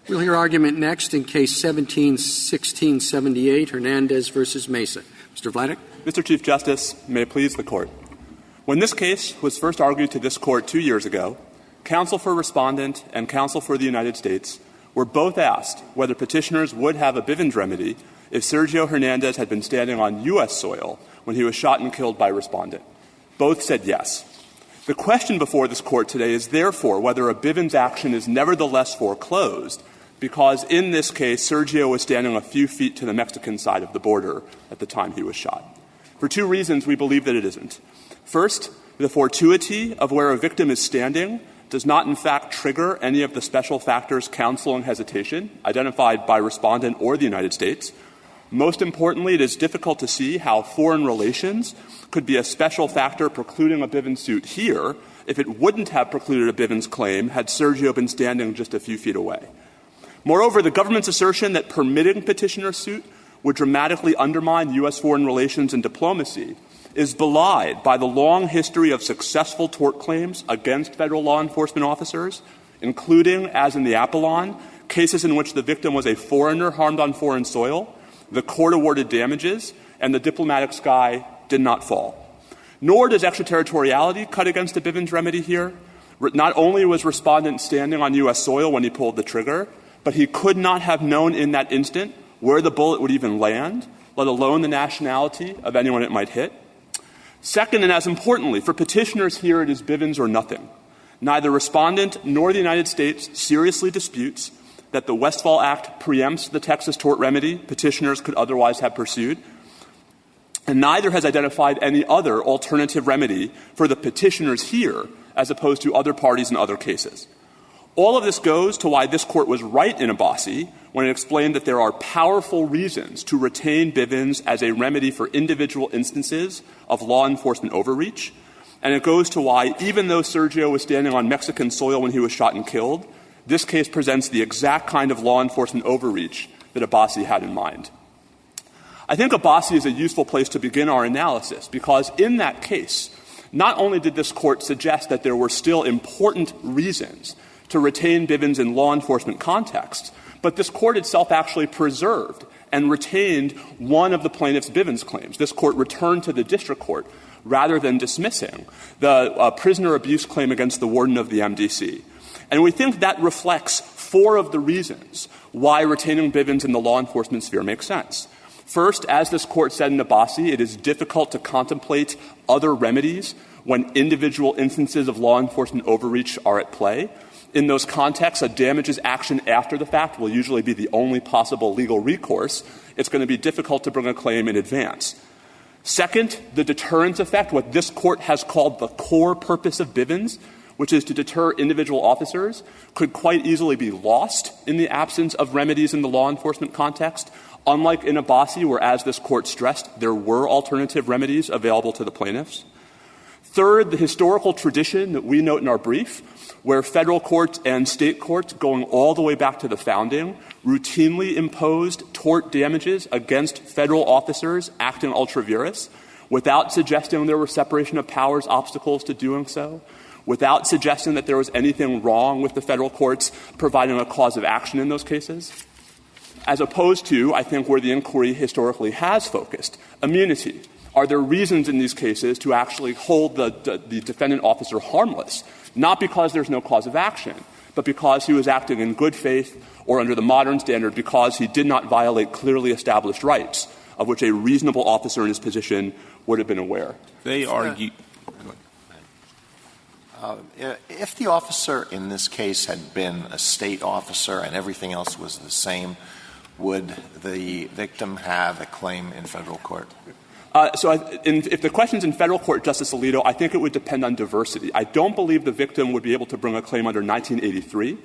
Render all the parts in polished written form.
We'll hear argument next in Case 17-1678, Hernandez versus Mesa. Mr. Vladeck. Mr. Chief Justice, may it please the Court. When this case was first argued to this Court 2 years ago, counsel for Respondent and counsel for the United States were both asked whether petitioners would have a Bivens remedy if Sergio Hernandez had been standing on U.S. soil when he was shot and killed by Respondent. Both said yes. The question before this Court today is therefore whether a Bivens action is nevertheless foreclosed because in this case Sergio was standing a few feet to the Mexican side of the border at the time he was shot. For two reasons we believe that it isn't. First, the fortuity of where a victim is standing does not in fact trigger any of the special factors counsel and hesitation identified by Respondent or the United States. Most importantly, it is difficult to see how foreign relations could be a special factor precluding a Bivens suit here if it wouldn't have precluded a Bivens claim had Sergio been standing just a few feet away. Moreover, the government's assertion that permitting petitioner's suit would dramatically undermine U.S. foreign relations and diplomacy is belied by the long history of successful tort claims against federal law enforcement officers, including, as in the Apollon, cases in which the victim was a foreigner harmed on foreign soil, the court awarded damages, and the diplomatic sky did not fall. Nor does extraterritoriality cut against a Bivens remedy here. Not only was Respondent standing on U.S. soil when he pulled the trigger, but he could not have known in that instant where the bullet would even land, let alone the nationality of anyone it might hit. Second, and as importantly, for petitioners here it is Bivens or nothing. Neither Respondent nor the United States seriously disputes that the Westfall Act preempts the Texas tort remedy petitioners could otherwise have pursued, and neither has identified any other alternative remedy for the petitioners here as opposed to other parties in other cases. All of this goes to why this Court was right in Abbasi when it explained that there are powerful reasons to retain Bivens as a remedy for individual instances of law enforcement overreach. And it goes to why, even though Sergio was standing on Mexican soil when he was shot and killed, this case presents the exact kind of law enforcement overreach that Abbasi had in mind. I think Abbasi is a useful place to begin our analysis because in that case, not only did this Court suggest that there were still important reasons to retain Bivens in law enforcement contexts, but this Court itself actually preserved and retained one of the plaintiff's Bivens claims. This Court returned to the district court rather than dismissing the prisoner abuse claim against the warden of the MDC. And we think that reflects four of the reasons why retaining Bivens in the law enforcement sphere makes sense. First, as this Court said in Abbasi, it is difficult to contemplate other remedies when individual instances of law enforcement overreach are at play. In those contexts, a damages action after the fact will usually be the only possible legal recourse. It's going to be difficult to bring a claim in advance. Second, the deterrence effect, what this Court has called the core purpose of Bivens, which is to deter individual officers, could quite easily be lost in the absence of remedies in the law enforcement context, unlike in Abbasi, where, as this Court stressed, there were alternative remedies available to the plaintiffs. Third, the historical tradition that we note in our brief, where federal courts and state courts, going all the way back to the founding, routinely imposed tort damages against federal officers acting ultra vires without suggesting there were separation of powers obstacles to doing so, without suggesting that there was anything wrong with the federal courts providing a cause of action in those cases, as opposed to, I think, where the inquiry historically has focused, immunity. Are there reasons in these cases to actually hold the defendant officer harmless, not because there's no cause of action, but because he was acting in good faith or under the modern standard because he did not violate clearly established rights of which a reasonable officer in his position would have been aware? They argue. If the officer in this case had been a state officer and everything else was the same, would the victim have a claim in federal court? If the question's in federal court, Justice Alito, I think it would depend on diversity. I don't believe the victim would be able to bring a claim under 1983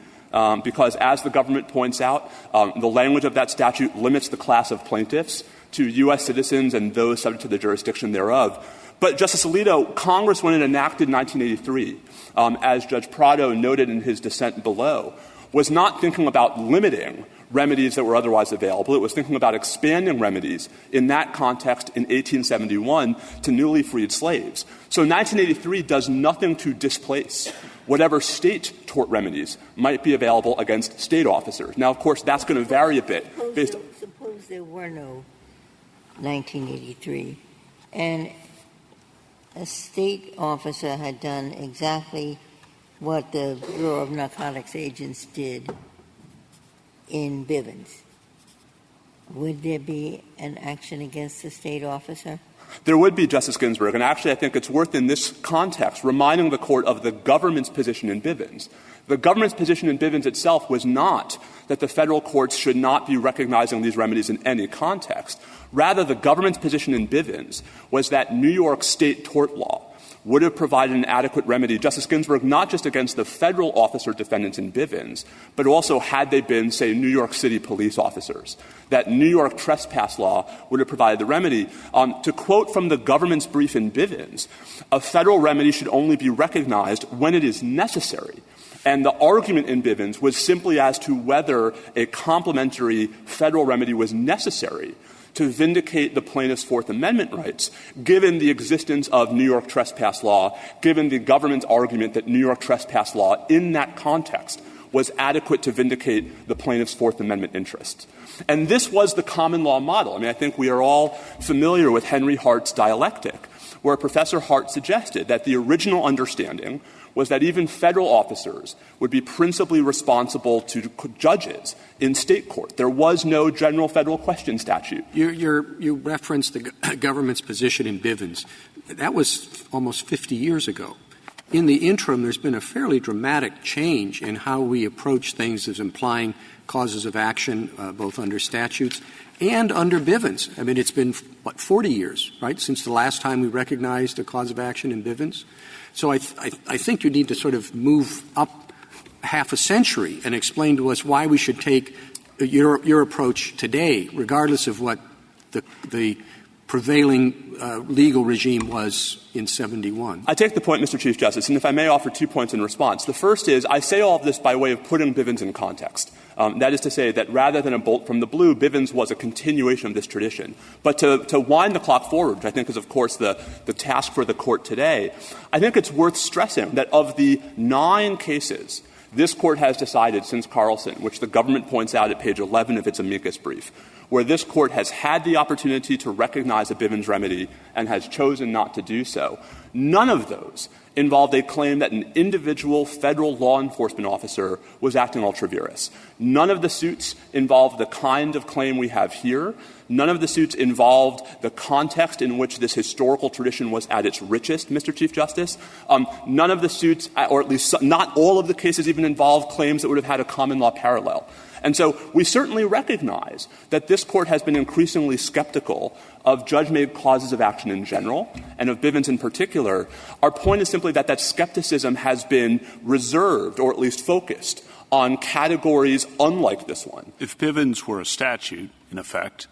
because, as the government points out, the language of that statute limits the class of plaintiffs to U.S. citizens and those subject to the jurisdiction thereof. But, Justice Alito, Congress, when it enacted 1983, as Judge Prado noted in his dissent below, was not thinking about limiting remedies that were otherwise available. It was thinking about expanding remedies in that context in 1871 to newly freed slaves. So 1983 does nothing to displace whatever state tort remedies might be available against state officers. Now, of course, that's going to vary a bit. Suppose there were no 1983, and a state officer had done exactly what the Bureau of Narcotics agents did in Bivens. Would there be an action against the state officer? There would be, Justice Ginsburg, and actually I think it's worth in this context reminding the Court of the government's position in Bivens. The government's position in Bivens itself was not that the federal courts should not be recognizing these remedies in any context. Rather, the government's position in Bivens was that New York state tort law would have provided an adequate remedy, Justice Ginsburg, not just against the federal officer defendants in Bivens, but also had they been, say, New York City police officers. That New York trespass law would have provided the remedy. To quote from the government's brief in Bivens, a federal remedy should only be recognized when it is necessary. And the argument in Bivens was simply as to whether a complementary federal remedy was necessary to vindicate the plaintiff's Fourth Amendment rights, given the existence of New York trespass law, given the government's argument that New York trespass law in that context was adequate to vindicate the plaintiff's Fourth Amendment interests. And this was the common law model. I mean, I think we are all familiar with Henry Hart's dialectic, where Professor Hart suggested that the original understanding was that even federal officers would be principally responsible to judges in state court. There was no general federal question statute. You referenced the government's position in Bivens. That was almost 50 years ago. In the interim, there's been a fairly dramatic change in how we approach things as implying causes of action, both under statutes and under Bivens. I mean, it's been, 40 years, right, since the last time we recognized a cause of action in Bivens? So I think you need to sort of move up half a century and explain to us why we should take your approach today, regardless of what the prevailing legal regime was in 71. I take the point, Mr. Chief Justice, and if I may offer 2 points in response. The first is I say all of this by way of putting Bivens in context. That is to say that rather than a bolt from the blue, Bivens was a continuation of this tradition. But to wind the clock forward, which I think is, of course, the task for the Court today, I think it's worth stressing that of the 9 cases this Court has decided since Carlson, which the government points out at page 11 of its amicus brief, where this Court has had the opportunity to recognize a Bivens remedy and has chosen not to do so, none of those involved a claim that an individual federal law enforcement officer was acting ultra vires. None of the suits involved the kind of claim we have here. None of the suits involved the context in which this historical tradition was at its richest, Mr. Chief Justice. None of the suits, or at least not all of the cases, even involved claims that would have had a common law parallel. And so we certainly recognize that this Court has been increasingly skeptical of judge-made causes of action in general and of Bivens in particular. Our point is simply that that skepticism has been reserved, or at least focused, on categories unlike this one. If Bivens were a statute, in effect,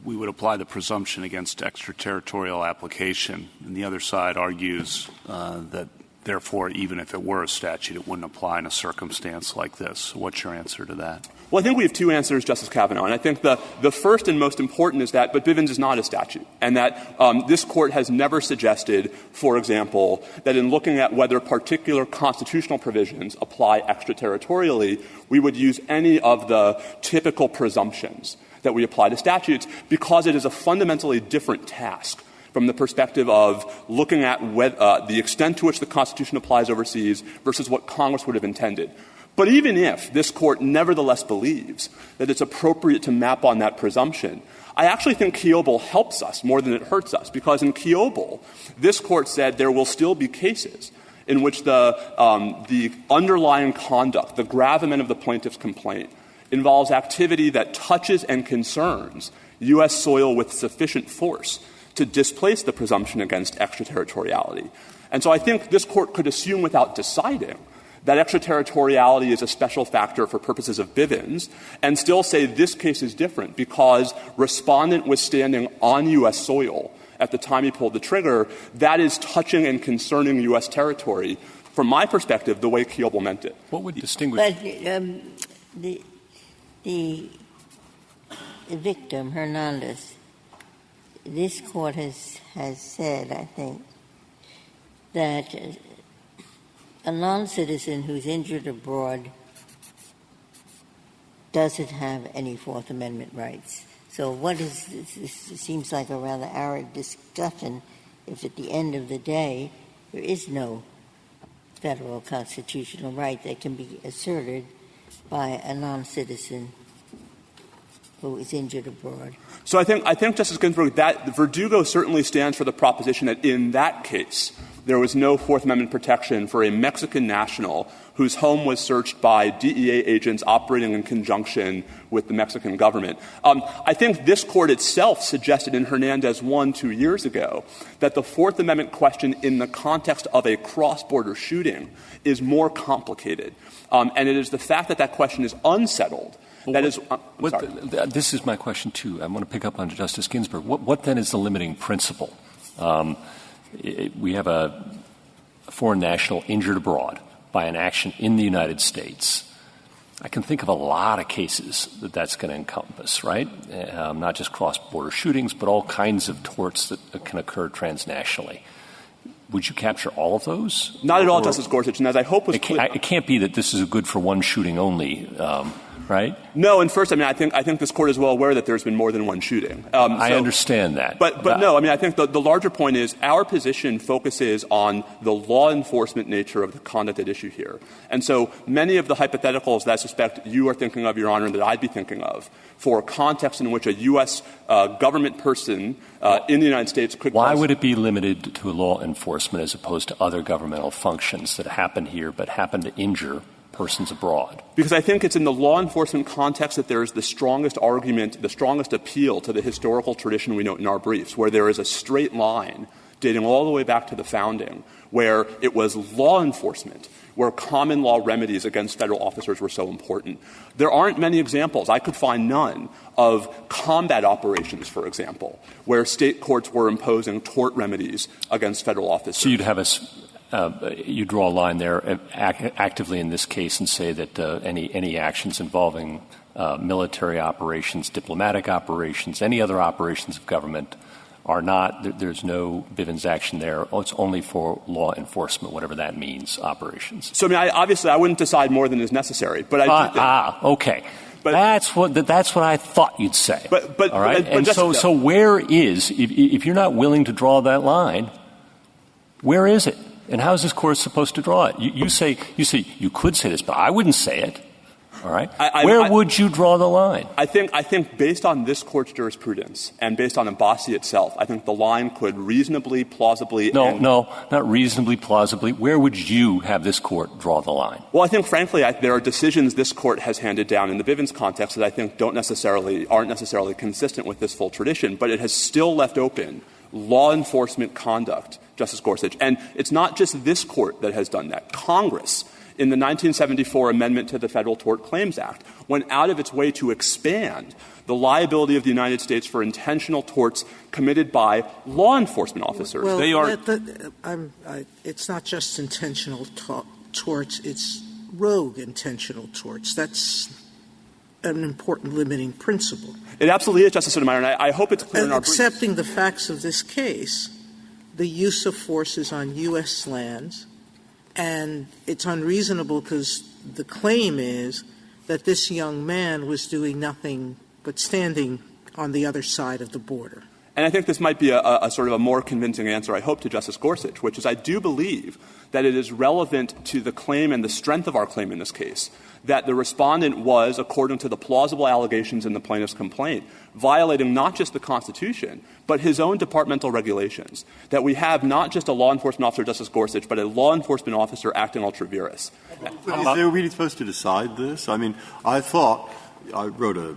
we would apply the presumption against extraterritorial application, and the other side argues that therefore, even if it were a statute, it wouldn't apply in a circumstance like this. What's your answer to that? Well, I think we have 2 answers, Justice Kavanaugh. And I think the first and most important is that, but Bivens is not a statute. And that this Court has never suggested, for example, that in looking at whether particular constitutional provisions apply extraterritorially, we would use any of the typical presumptions that we apply to statutes, because it is a fundamentally different task from the perspective of looking at the extent to which the Constitution applies overseas versus what Congress would have intended. But even if this Court nevertheless believes that it's appropriate to map on that presumption, I actually think Kiobel helps us more than it hurts us, because in Kiobel, this Court said there will still be cases in which the underlying conduct, the gravamen of the plaintiff's complaint, involves activity that touches and concerns U.S. soil with sufficient force to displace the presumption against extraterritoriality. And so I think this Court could assume without deciding that extraterritoriality is a special factor for purposes of Bivens and still say this case is different because respondent was standing on U.S. soil at the time he pulled the trigger. That is touching and concerning U.S. territory, from my perspective, the way Kiobel meant it. What would distinguish? But The victim, Hernandez, this court has said, I think, that a non-citizen who's injured abroad doesn't have any Fourth Amendment rights. So what is this? This seems like a rather arid discussion if at the end of the day there is no federal constitutional right that can be asserted by a non-citizen who is injured abroad. So I think Justice Ginsburg, that Verdugo certainly stands for the proposition that in that case there was no Fourth Amendment protection for a Mexican national whose home was searched by DEA agents operating in conjunction with the Mexican government. I think this court itself suggested in Hernandez 1 2 years ago that the Fourth Amendment question in the context of a cross-border shooting is more complicated. And it is the fact that that question is unsettled. This is my question, too. I want to pick up on Justice Ginsburg. What then is the limiting principle? We have a foreign national injured abroad by an action in the United States. I can think of a lot of cases that's going to encompass, right? Not just cross-border shootings, but all kinds of torts that can occur transnationally. Would you capture all of those? Not at all, Justice Gorsuch. And as I hope was clear, it can't be that this is good for one shooting only, right? No, and first, I think this court is well aware that there's been more than one shooting. I understand that. But no, I think the larger point is our position focuses on the law enforcement nature of the conduct at issue here. And so many of the hypotheticals that I suspect you are thinking of, Your Honor, and that I'd be thinking of for context in which a U.S. Government person in the United States could... Why would it be limited to law enforcement as opposed to other governmental functions that happen here but happen to injure persons abroad? Because I think it's in the law enforcement context that there is the strongest argument, the strongest appeal to the historical tradition we note in our briefs, where there is a straight line dating all the way back to the founding, where it was law enforcement, where common law remedies against federal officers were so important. There aren't many examples, I could find none, of combat operations, for example, where state courts were imposing tort remedies against federal officers. So you'd have you draw a line there actively in this case and say that any actions involving military operations, diplomatic operations, any other operations of government are not, there's no Bivens action there. It's only for law enforcement, whatever that means, operations. So, obviously I wouldn't decide more than is necessary, but I do think... Okay. But that's what I thought you'd say. All right? And so where is, if you're not willing to draw that line, where is it? And how is this court supposed to draw it? You say you could say this, but I wouldn't say it. All right? Where would you draw the line? I think based on this court's jurisprudence and based on Abbasi itself, I think the line could reasonably, plausibly... No, not reasonably, plausibly. Where would you have this court draw the line? Well, I think, frankly, there are decisions this court has handed down in the Bivens context that I think aren't necessarily consistent with this full tradition, but it has still left open law enforcement conduct, Justice Gorsuch. And it's not just this court that has done that. Congress, in the 1974 amendment to the Federal Tort Claims Act, went out of its way to expand the liability of the United States for intentional torts committed by law enforcement officers. Well, it's not just intentional torts, it's rogue intentional torts. That's an important limiting principle. It absolutely is, Justice Sotomayor, and I hope it's clear in our briefs. Accepting the facts of this case, the use of forces on U.S. lands, and it's unreasonable because the claim is that this young man was doing nothing but standing on the other side of the border. And I think this might be a sort of a more convincing answer, I hope, to Justice Gorsuch, which is I do believe that it is relevant to the claim and the strength of our claim in this case that the respondent was, according to the plausible allegations in the plaintiff's complaint, violating not just the Constitution, but his own departmental regulations, that we have not just a law enforcement officer, Justice Gorsuch, but a law enforcement officer acting ultra vires. But is they really supposed to decide this? I mean, I thought — I wrote a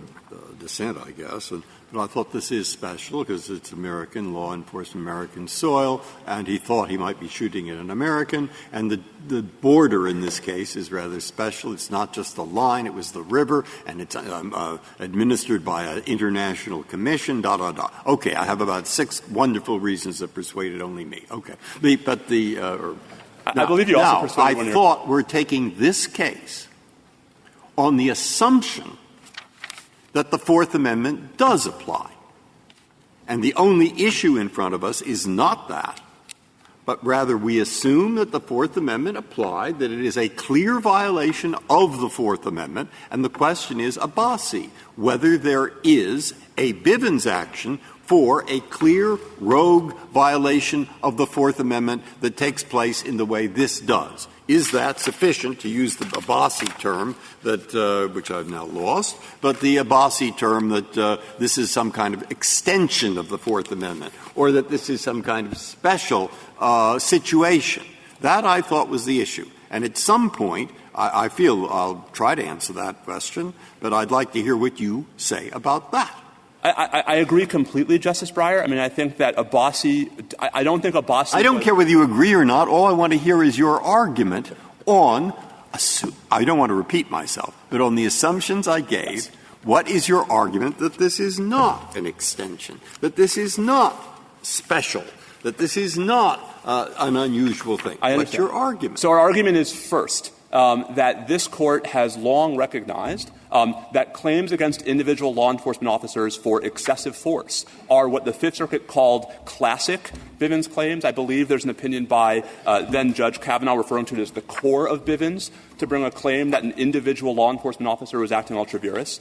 dissent, I guess, but I thought this is special because it's American law enforcement, American soil, and he thought he might be shooting at an American. And the border in this case is rather special. It's not just the line, it was the river, and it's administered by an international commission, Okay, I have about 6 wonderful reasons that persuaded only me. Okay. I believe you also persuaded I thought we're taking this case on the assumption that the Fourth Amendment does apply. And the only issue in front of us is not that, but rather we assume that the Fourth Amendment applied, that it is a clear violation of the Fourth Amendment, and the question is Abbasi, whether there is a Bivens action for a clear rogue violation of the Fourth Amendment that takes place in the way this does. Is that sufficient, to use the Abbasi term that which I've now lost, but the Abbasi term that this is some kind of extension of the Fourth Amendment, or that this is some kind of special situation? That, I thought, was the issue. And at some point, I feel I'll try to answer that question, but I'd like to hear what you say about that. I agree completely, Justice Breyer. I mean, I think that Abbasi – I don't think Abbasi – I don't care whether you agree or not. All I want to hear is your argument on – I don't want to repeat myself, but on the assumptions I gave, yes. What is your argument that this is not an extension, that this is not special, that this is not an unusual thing? What's your argument? So our argument is, first, that this Court has long recognized that claims against individual law enforcement officers for excessive force are what the Fifth Circuit called classic Bivens claims. I believe there's an opinion by then-Judge Kavanaugh referring to it as the core of Bivens to bring a claim that an individual law enforcement officer was acting ultra vires.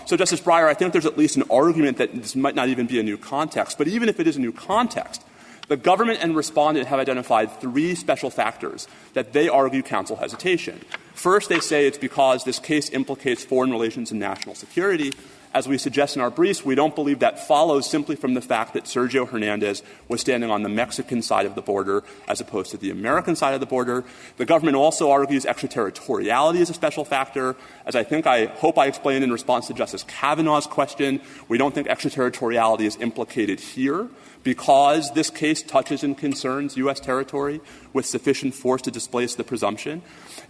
So, Justice Breyer, I think there's at least an argument that this might not even be a new context. But even if it is a new context, the government and respondent have identified three special factors that they argue counsel hesitation. First, they say it's because this case implicates foreign relations and national security. As we suggest in our briefs, we don't believe that follows simply from the fact that Sergio Hernandez was standing on the Mexican side of the border as opposed to the American side of the border. The government also argues extraterritoriality is a special factor. As I hope I explained in response to Justice Kavanaugh's question, we don't think extraterritoriality is implicated here because this case touches and concerns U.S. territory with sufficient force to displace the presumption.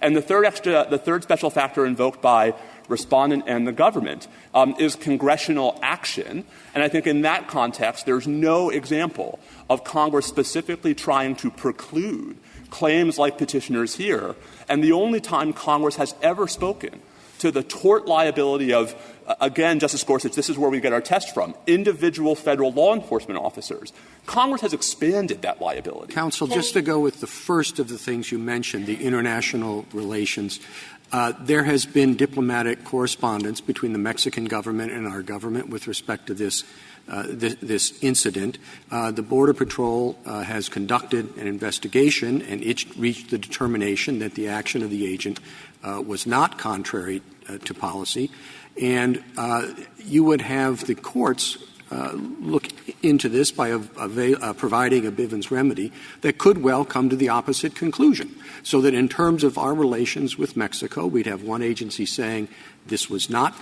And the third special factor invoked by respondent and the government is congressional action. And I think in that context, there's no example of Congress specifically trying to preclude claims like petitioners here. And the only time Congress has ever spoken to the tort liability of, again, Justice Gorsuch, this is where we get our test from, individual federal law enforcement officers. Congress has expanded that liability. Counsel, just to go with the first of the things you mentioned, the international relations, there has been diplomatic correspondence between the Mexican government and our government with respect to this incident. The Border Patrol has conducted an investigation, and it reached the determination that the action of the agent was not contrary to policy. And you would have the courts look into this by providing a Bivens remedy that could well come to the opposite conclusion, so that in terms of our relations with Mexico, we'd have one agency saying this was not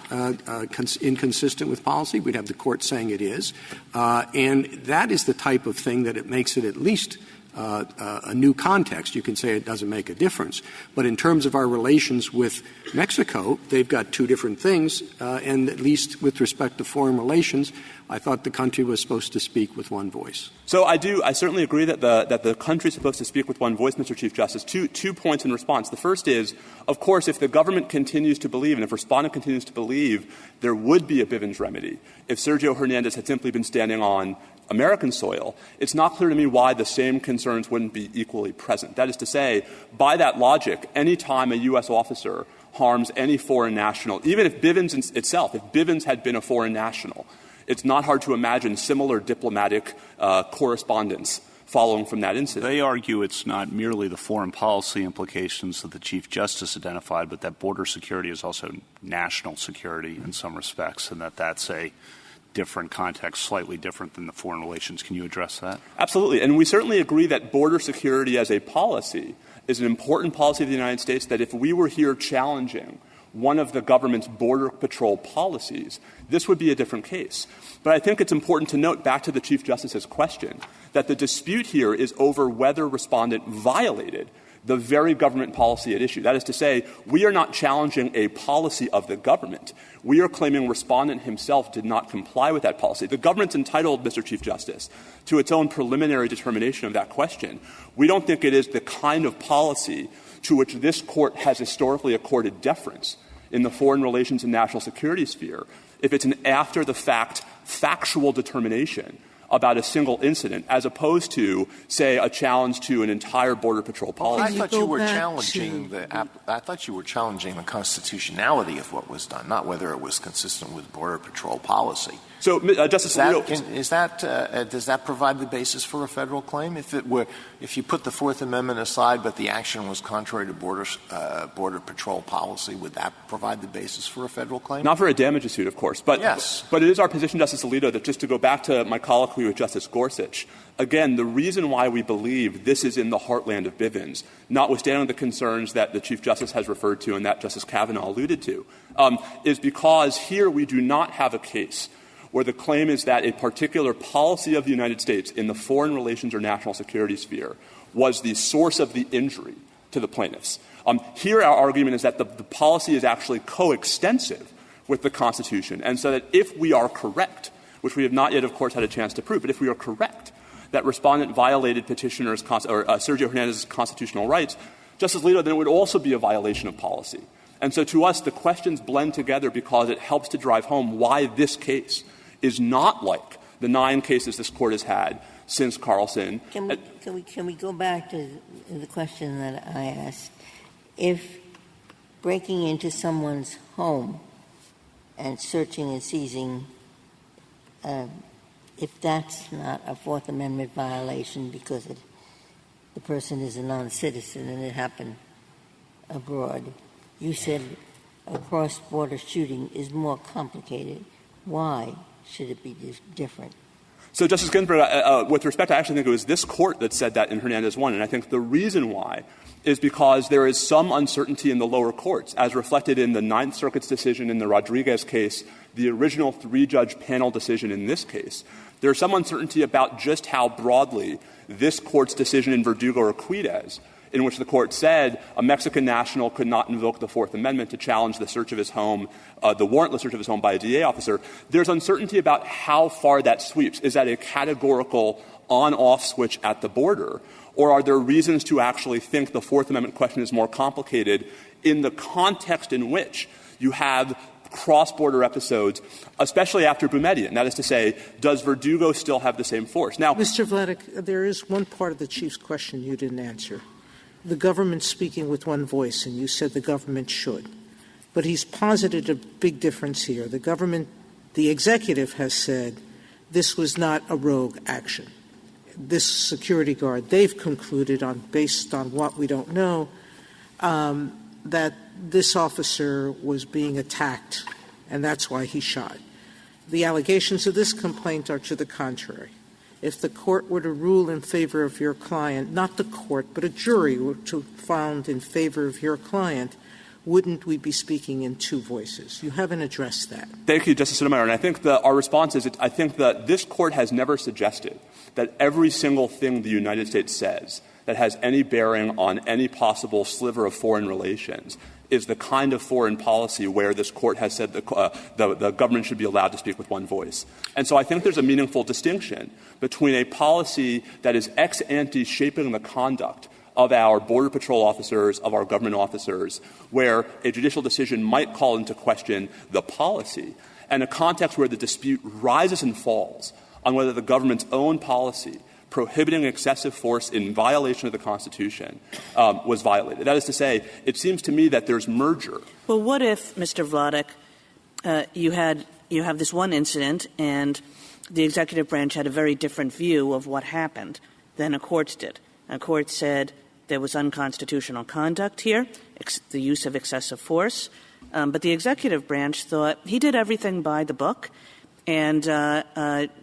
inconsistent with policy. We'd have the court saying it is. And that is the type of thing that it makes it at least a new context. You can say it doesn't make a difference. But in terms of our relations with Mexico, they've got two different things. And at least with respect to foreign relations, I thought the country was supposed to speak with one voice. So I certainly agree that the country is supposed to speak with one voice, Mr. Chief Justice. Two points in response. The first is, of course, if the government continues to believe, and if respondent continues to believe, there would be a Bivens remedy if Sergio Hernandez had simply been standing on American soil, it's not clear to me why the same concerns wouldn't be equally present. That is to say, by that logic, any time a U.S. officer harms any foreign national, even if Bivens itself, if Bivens had been a foreign national, it's not hard to imagine similar diplomatic correspondence following from that incident. They argue it's not merely the foreign policy implications that the Chief Justice identified, but that border security is also national security in some respects, and that's a different context, slightly different than the foreign relations. Can you address that? Absolutely. And we certainly agree that border security as a policy is an important policy of the United States, that if we were here challenging one of the government's border patrol policies, this would be a different case. But I think it's important to note, back to the Chief Justice's question, that the dispute here is over whether respondent violated the very government policy at issue. That is to say, we are not challenging a policy of the government. We are claiming respondent himself did not comply with that policy. The government's entitled, Mr. Chief Justice, to its own preliminary determination of that question. We don't think it is the kind of policy to which this Court has historically accorded deference. in the foreign relations and national security sphere if it's an after-the-fact factual determination about a single incident, as opposed to, say, a challenge to an entire Border Patrol policy. I thought you were challenging the constitutionality of what was done, not whether it was consistent with Border Patrol policy. So, Justice Alito, does that provide the basis for a federal claim? If you put the Fourth Amendment aside, but the action was contrary to Border Patrol policy, would that provide the basis for a federal claim? Not for a damages suit, of course, but yes. But it is our position, Justice Alito, that just to go back to my colloquy with Justice Gorsuch, again, the reason why we believe this is in the heartland of Bivens, notwithstanding the concerns that the Chief Justice has referred to and that Justice Kavanaugh alluded to, is because here we do not have a case where the claim is that a particular policy of the United States in the foreign relations or national security sphere was the source of the injury to the plaintiffs. Here our argument is that the policy is actually coextensive with the Constitution, and so that if we are correct, which we have not yet, of course, had a chance to prove, but if we are correct that respondent violated petitioner's Sergio Hernandez's constitutional rights, Justice Alito, then it would also be a violation of policy. And so to us, the questions blend together because it helps to drive home why this case is not like the 9 cases this Court has had since Carlson. Can we go back to the question that I asked? If breaking into someone's home and searching and seizing, if that's not a Fourth Amendment violation because the person is a non-citizen and it happened abroad, you said a cross-border shooting is more complicated. Why should it be different? So, Justice Ginsburg, with respect, I actually think it was this Court that said that in Hernandez 1, and I think the reason why is because there is some uncertainty in the lower courts, as reflected in the Ninth Circuit's decision in the Rodriguez case, the original 3-judge panel decision in this case. There's some uncertainty about just how broadly this Court's decision in Verdugo or Quides, in which the Court said a Mexican national could not invoke the Fourth Amendment to challenge the search of his home, the warrantless search of his home by a DA officer. There's uncertainty about how far that sweeps. Is that a categorical on-off switch at the border? Or are there reasons to actually think the Fourth Amendment question is more complicated in the context in which you have cross-border episodes, especially after Boumediene? That is to say, does Verdugo still have the same force? Now, Mr. Vladeck, there is one part of the Chief's question you didn't answer. The government speaking with one voice, and you said the government should. But he's posited a big difference here. The executive has said this was not a rogue action. This security guard, they've concluded based on what we don't know, that this officer was being attacked, and that's why he shot. The allegations of this complaint are to the contrary. If the court were to rule in favor of your client, not the court, but a jury were to found in favor of your client, wouldn't we be speaking in two voices? You haven't addressed that. Thank you, Justice Sotomayor. And I think that our response is I think that this Court has never suggested that every single thing the United States says that has any bearing on any possible sliver of foreign relations is the kind of foreign policy where this Court has said the government should be allowed to speak with one voice. And so I think there's a meaningful distinction between a policy that is ex ante shaping the conduct of our Border Patrol officers, of our government officers, where a judicial decision might call into question the policy, and a context where the dispute rises and falls on whether the government's own policy prohibiting excessive force in violation of the Constitution was violated. That is to say, it seems to me that there's merger. Well, what if, Mr. Vladeck, you have this one incident and the executive branch had a very different view of what happened than a court did? A court said there was unconstitutional conduct here, the use of excessive force, but the executive branch thought he did everything by the book, and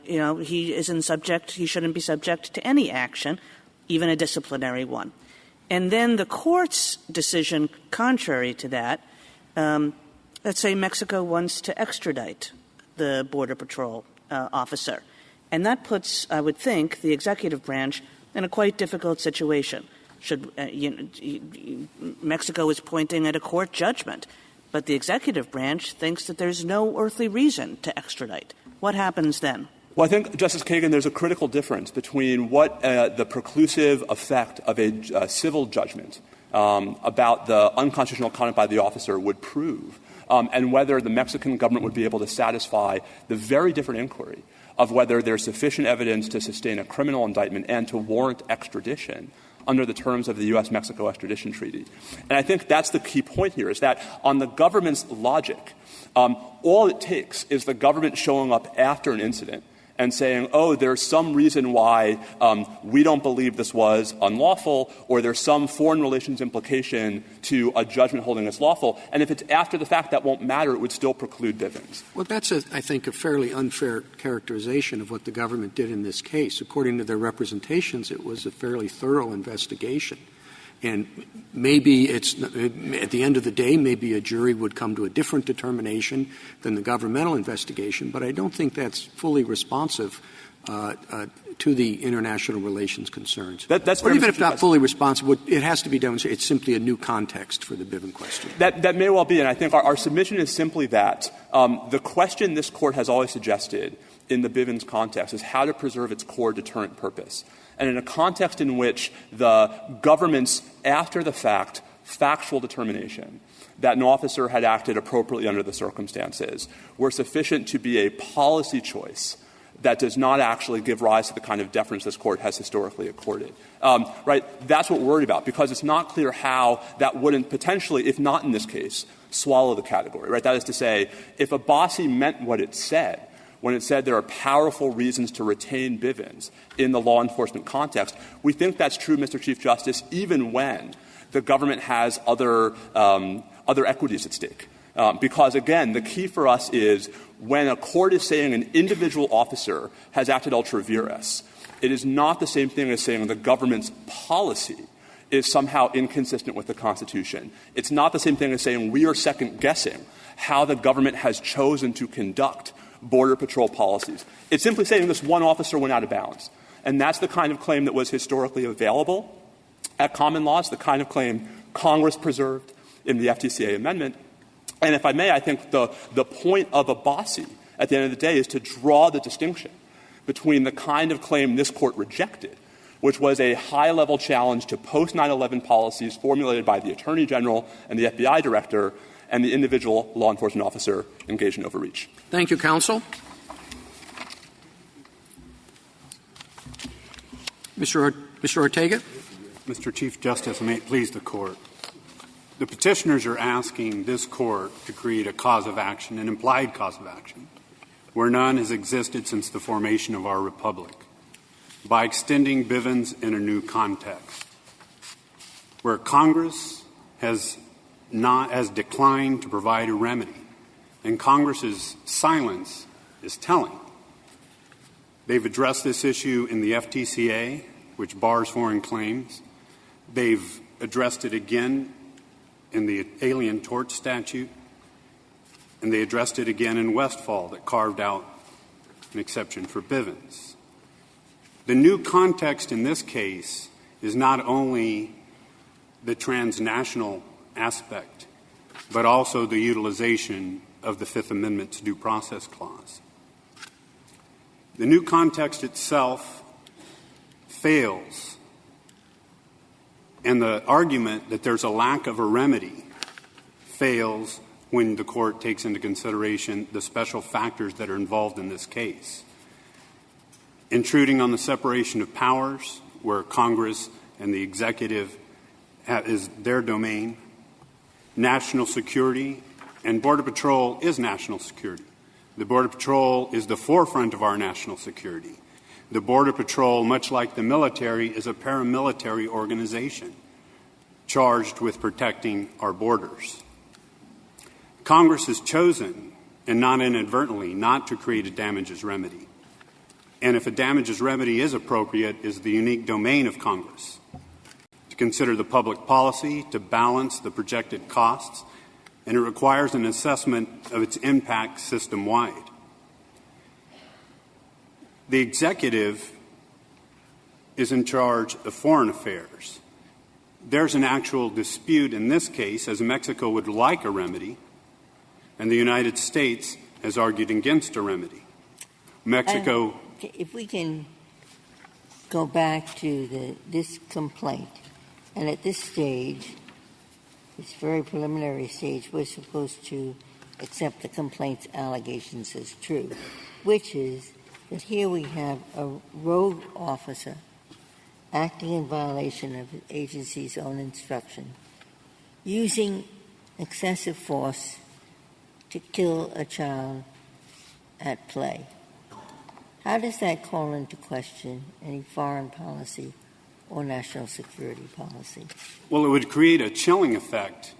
he shouldn't be subject to any action, even a disciplinary one. And then the court's decision contrary to that, let's say Mexico wants to extradite the Border Patrol officer, and that puts, I would think, the executive branch in a quite difficult situation. Mexico is pointing at a court judgment, but the executive branch thinks that there's no earthly reason to extradite. What happens then? Well, I think, Justice Kagan, there's a critical difference between what the preclusive effect of a civil judgment about the unconstitutional conduct by the officer would prove and whether the Mexican government would be able to satisfy the very different inquiry of whether there's sufficient evidence to sustain a criminal indictment and to warrant extradition under the terms of the U.S.-Mexico extradition treaty. And I think that's the key point here, is that on the government's logic, all it takes is the government showing up after an incident and saying, oh, there's some reason why we don't believe this was unlawful, or there's some foreign relations implication to a judgment holding this lawful. And if it's after the fact, that won't matter. It would still preclude Bivens. Well, that's, I think, a fairly unfair characterization of what the government did in this case. According to their representations, it was a fairly thorough investigation. And maybe it's at the end of the day, maybe a jury would come to a different determination than the governmental investigation, but I don't think that's fully responsive to the international relations concerns. That's or even if not fully responsive, it has to be demonstrated. It's simply a new context for the Bivens question. That may well be, and I think our submission is simply that the question this Court has always suggested in the Bivens context is how to preserve its core deterrent purpose. And in a context in which the government's after-the-fact factual determination that an officer had acted appropriately under the circumstances were sufficient to be a policy choice that does not actually give rise to the kind of deference this Court has historically accorded. Right? That's what we're worried about, because it's not clear how that wouldn't potentially, if not in this case, swallow the category. Right? That is to say, if Abbasi meant what it said, when it said there are powerful reasons to retain Bivens in the law enforcement context, we think that's true, Mr. Chief Justice, even when the government has other equities at stake. Because, again, the key for us is when a court is saying an individual officer has acted ultra vires, it is not the same thing as saying the government's policy is somehow inconsistent with the Constitution. It's not the same thing as saying we are second-guessing how the government has chosen to conduct Border Patrol policies. It's simply saying this one officer went out of bounds. And that's the kind of claim that was historically available at common law. It's the kind of claim Congress preserved in the FTCA amendment. And if I may, I think the point of Abbasi at the end of the day is to draw the distinction between the kind of claim this Court rejected, which was a high-level challenge to post-9/11 policies formulated by the Attorney General and the FBI Director, and the individual law enforcement officer engaged in overreach. Thank you, counsel. Mr. Ortega. Mr. Chief Justice, and may it please the Court. The petitioners are asking this Court to create a cause of action, an implied cause of action, where none has existed since the formation of our republic, by extending Bivens in a new context, where Congress has declined to provide a remedy, and Congress's silence is telling. They've addressed this issue in the FTCA, which bars foreign claims. They've addressed it again in the Alien Tort Statute, and they addressed it again in Westfall that carved out an exception for Bivens. The new context in this case is not only the transnational aspect, but also the utilization of the Fifth Amendment's Due Process Clause. The new context itself fails, and the argument that there's a lack of a remedy fails when the Court takes into consideration the special factors that are involved in this case. Intruding on the separation of powers, where Congress and the executive is their domain, national security, and Border Patrol is national security. The Border Patrol is the forefront of our national security. The Border Patrol, much like the military, is a paramilitary organization charged with protecting our borders. Congress has chosen, and not inadvertently, not to create a damages remedy. And if a damages remedy is appropriate, is the unique domain of Congress to consider the public policy, to balance the projected costs, and it requires an assessment of its impact system-wide. The executive is in charge of foreign affairs. There's an actual dispute in this case, as Mexico would like a remedy, and the United States has argued against a remedy. Mexico. If we can go back to this complaint, and at this stage, this very preliminary stage, we're supposed to accept the complaint's allegations as true, which is that here we have a rogue officer acting in violation of the agency's own instruction, using excessive force to kill a child at play. How does that call into question any foreign policy or national security policy? Well, it would create a chilling effect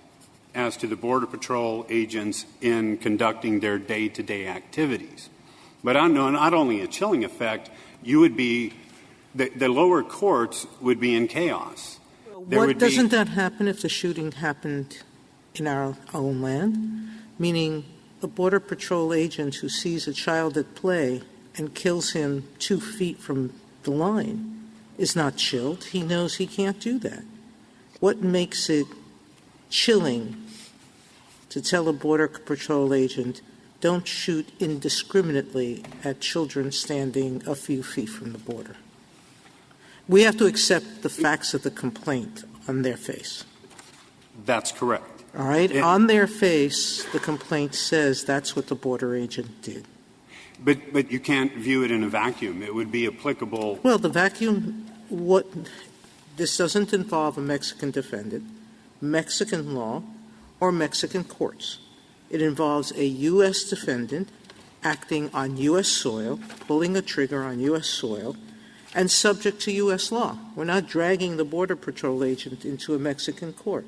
as to the Border Patrol agents in conducting their day-to-day activities. But not only a chilling effect, you would be the lower courts would be in chaos. Doesn't that happen if the shooting happened in our own land? Meaning a Border Patrol agent who sees a child at play and kills him 2 feet from the line is not chilled. He knows he can't do that. What makes it chilling to tell a Border Patrol agent, don't shoot indiscriminately at children standing a few feet from the border? We have to accept the facts of the complaint on their face. That's correct. All right? On their face, the complaint says that's what the border agent did. But you can't view it in a vacuum. It would be applicable. Well, the vacuum, this doesn't involve a Mexican defendant, Mexican law, or Mexican courts. It involves a U.S. defendant acting on U.S. soil, pulling a trigger on U.S. soil, and subject to U.S. law. We're not dragging the Border Patrol agent into a Mexican court.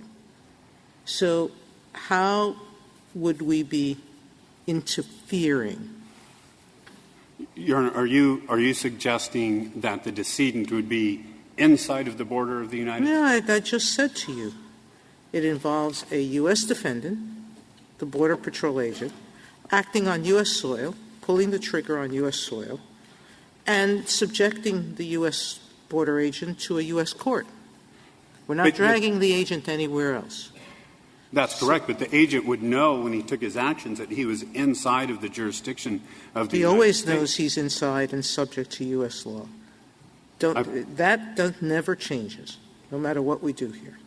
So how would we be interfering? Your Honor, are you suggesting that the decedent would be inside of the border of the United States? No, I just said to you, it involves a U.S. defendant, the Border Patrol agent, acting on U.S. soil, pulling the trigger on U.S. soil, and subjecting the U.S. border agent to a U.S. court. We're not dragging the agent anywhere else. That's correct, but the agent would know when he took his actions that he was inside of the jurisdiction of the United States. He always knows he's inside and subject to U.S. law. That never changes, no matter what we do here.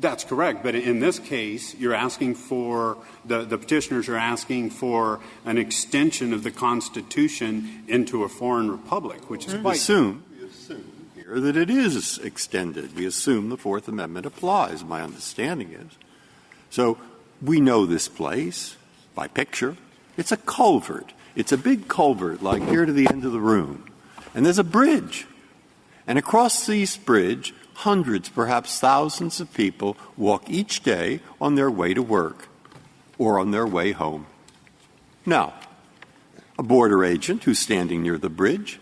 That's correct, but in this case, you're asking for the petitioners are asking for an extension of the Constitution into a foreign republic, which is we assume here that it is extended. We assume the Fourth Amendment applies. My understanding is. So we know this place by picture. It's a culvert. It's a big culvert like here to the end of the room. And there's a bridge. And across this bridge, hundreds, perhaps thousands of people walk each day on their way to work or on their way home. Now, a border agent who's standing near the bridge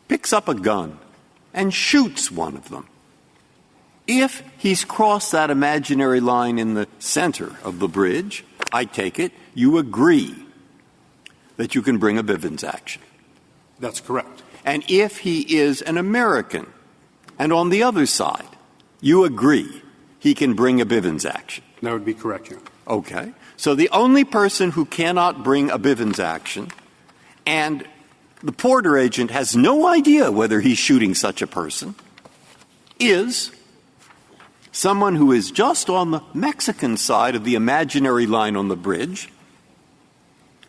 picks up a gun and shoots one of them. If he's crossed that imaginary line in the center of the bridge, I take it you agree that you can bring a Bivens action. That's correct. And if he is an American and on the other side, you agree he can bring a Bivens action. That would be correct, Your Honor. Okay. So the only person who cannot bring a Bivens action, and the border agent has no idea whether he's shooting such a person, is someone who is just on the Mexican side of the imaginary line on the bridge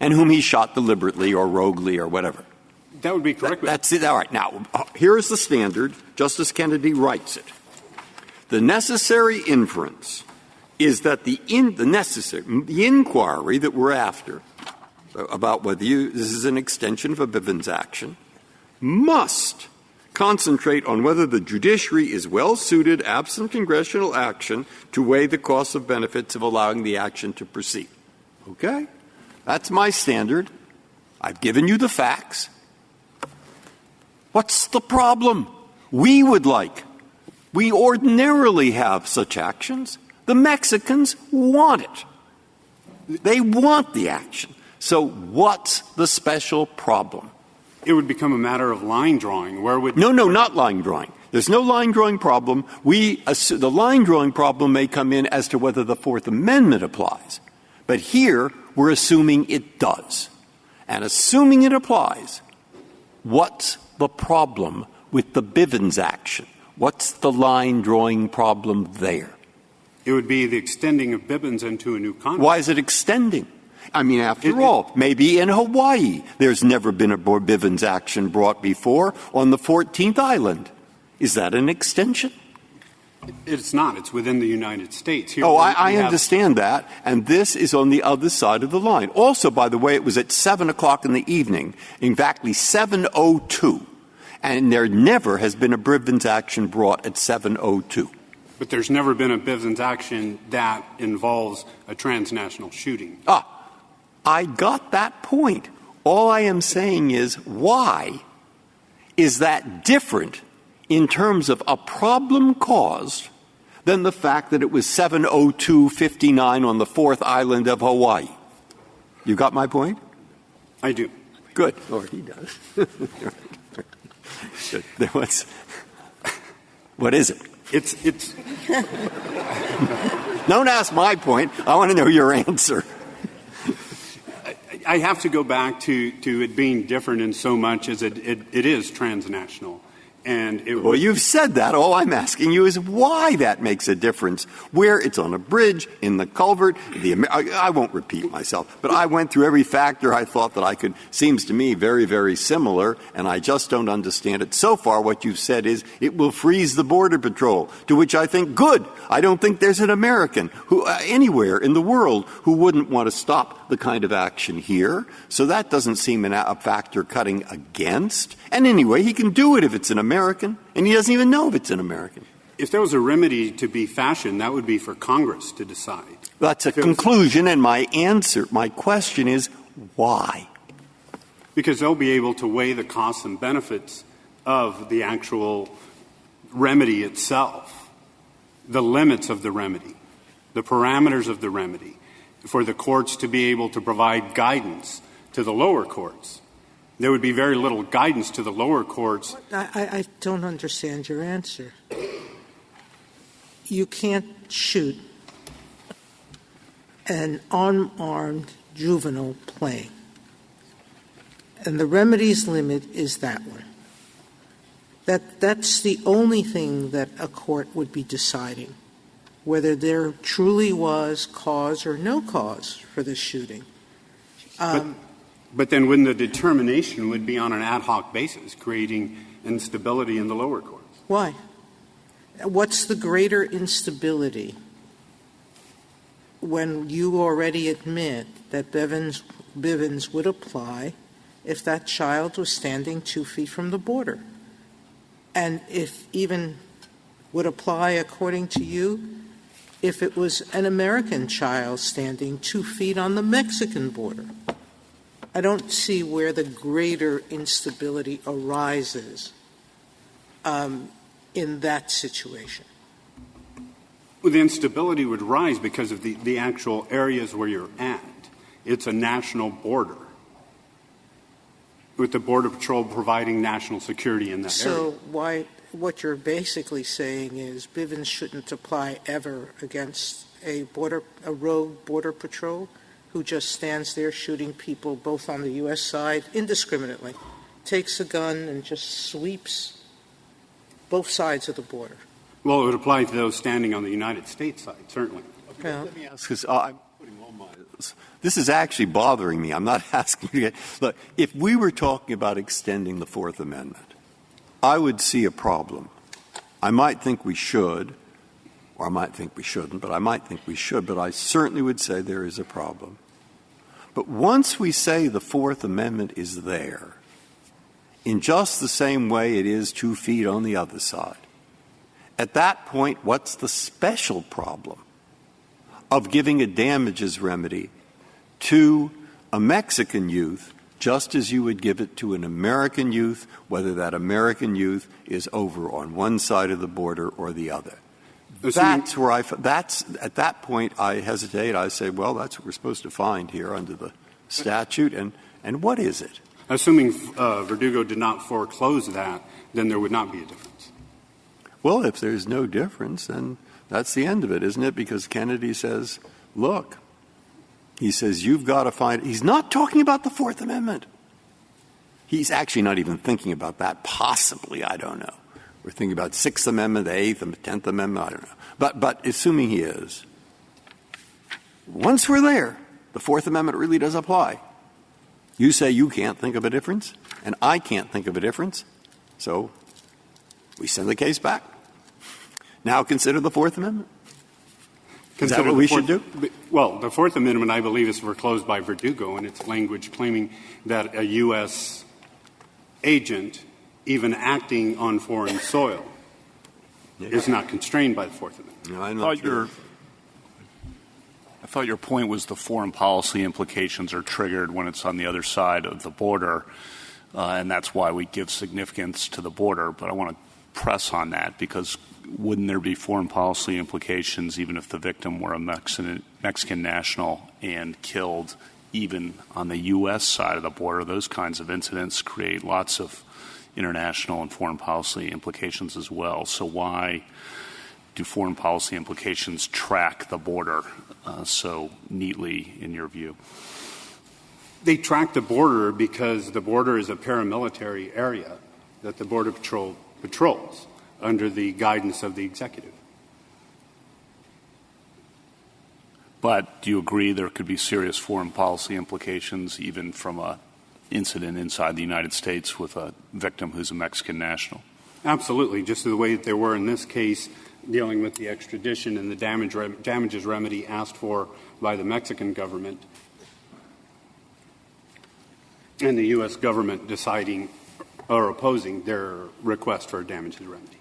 and whom he shot deliberately or roguely or whatever. That would be correct. That's it. All right. Now, here is the standard. Justice Kennedy writes it. The necessary inference is that the inquiry that we're after about whether this is an extension of a Bivens action must concentrate on whether the judiciary is well-suited, absent congressional action, to weigh the costs of benefits of allowing the action to proceed. Okay? That's my standard. I've given you the facts. What's the problem? We ordinarily have such actions. The Mexicans want it. They want the action. So what's the special problem? It would become a matter of line drawing. No, not line drawing. There's no line drawing problem. The line drawing problem may come in as to whether the Fourth Amendment applies. But here, we're assuming it does. And assuming it applies, what's the problem with the Bivens action? What's the line drawing problem there? It would be the extending of Bivens into a new context. Why is it extending? I mean, after all, maybe in Hawaii there's never been a Bivens action brought before on the 14th island. Is that an extension? It's not. It's within the United States. Here I understand that, and this is on the other side of the line. Also, by the way, it was at 7 o'clock in the evening, exactly 7:02, and there never has been a Bivens action brought at 7:02. But there's never been a Bivens action that involves a transnational shooting. I got that point. All I am saying is, why is that different in terms of a problem caused than the fact that it was 7:02:59 on the 4th island of Hawaii? You got my point? I do. Good. Or he does. What is it? It's Don't ask my point. I want to know your answer. I have to go back to it being different in so much as it is transnational. And well, you've said that. All I'm asking you is why that makes a difference. Where it's on a bridge, in the culvert, I won't repeat myself, but I went through every factor I thought that I could. Seems to me very, very similar, and I just don't understand it. So far, what you've said is it will freeze the Border Patrol, to which I think, good. I don't think there's an American who anywhere in the world who wouldn't want to stop the kind of action here. So that doesn't seem a factor cutting against. And anyway, he can do it if it's an American, and he doesn't even know if it's an American. If there was a remedy to be fashioned, that would be for Congress to decide. That's a conclusion, and my question is, why? Because they'll be able to weigh the costs and benefits of the actual remedy itself, the limits of the remedy, the parameters of the remedy, for the courts to be able to provide guidance to the lower courts. There would be very little guidance to the lower courts. I don't understand your answer. You can't shoot an unarmed juvenile playing. And the remedies limit is that one. That's the only thing that a court would be deciding, whether there truly was cause or no cause for the shooting. But then when the determination would be on an ad hoc basis, creating instability in the lower courts. Why? What's the greater instability when you already admit that Bivens would apply if that child was standing 2 feet from the border? And if even would apply, according to you, if it was an American child standing 2 feet on the Mexican border? I don't see where the greater instability arises in that situation. Well, the instability would rise because of the actual areas where you're at. It's a national border, with the Border Patrol providing national security in that area. So what you're basically saying is Bivens shouldn't apply ever against a rogue Border Patrol who just stands there shooting people both on the U.S. side indiscriminately, takes a gun and just sweeps both sides of the border. Well, it would apply to those standing on the United States side, certainly. Okay, let me ask, because I'm putting all my – this is actually bothering me. I'm not asking you to get – look, if we were talking about extending the Fourth Amendment, I would see a problem. I might think we should, or I might think we shouldn't, but I might think we should, but I certainly would say there is a problem. But once we say the Fourth Amendment is there, in just the same way it is 2 feet on the other side, at that point, what's the special problem of giving a damages remedy to a Mexican youth just as you would give it to an American youth, whether that American youth is over on one side of the border or the other? That's where at that point I hesitate. I say, well, that's what we're supposed to find here under the statute. And what is it? Assuming Verdugo did not foreclose that, then there would not be a difference. Well, if there's no difference, then that's the end of it, isn't it? Because Kennedy says, look, he says, you've got to find – he's not talking about the Fourth Amendment. He's actually not even thinking about that, possibly, I don't know. We're thinking about Sixth Amendment, the Eighth, and the 10th Amendment, I don't know. But assuming he is, once we're there, the Fourth Amendment really does apply. You say you can't think of a difference, and I can't think of a difference, so we send the case back. Now consider the Fourth Amendment. Is that what we should do? Well, the Fourth Amendment, I believe, is foreclosed by Verdugo in its language, claiming that a U.S. agent, even acting on foreign soil, is not constrained by the Fourth Amendment. No, I'm not sure. I thought your point was the foreign policy implications are triggered when it's on the other side of the border, and that's why we give significance to the border. But I want to press on that, because wouldn't there be foreign policy implications even if the victim were a Mexican national and killed even on the U.S. side of the border? Those kinds of incidents create lots of international and foreign policy implications as well. So why do foreign policy implications track the border so neatly, in your view? They track the border because the border is a paramilitary area that the Border Patrol patrols under the guidance of the executive. But do you agree there could be serious foreign policy implications even from an incident inside the United States with a victim who's a Mexican national? Absolutely, just the way that there were in this case dealing with the extradition and the damages remedy asked for by the Mexican government and the U.S. government deciding or opposing their request for a damages remedy.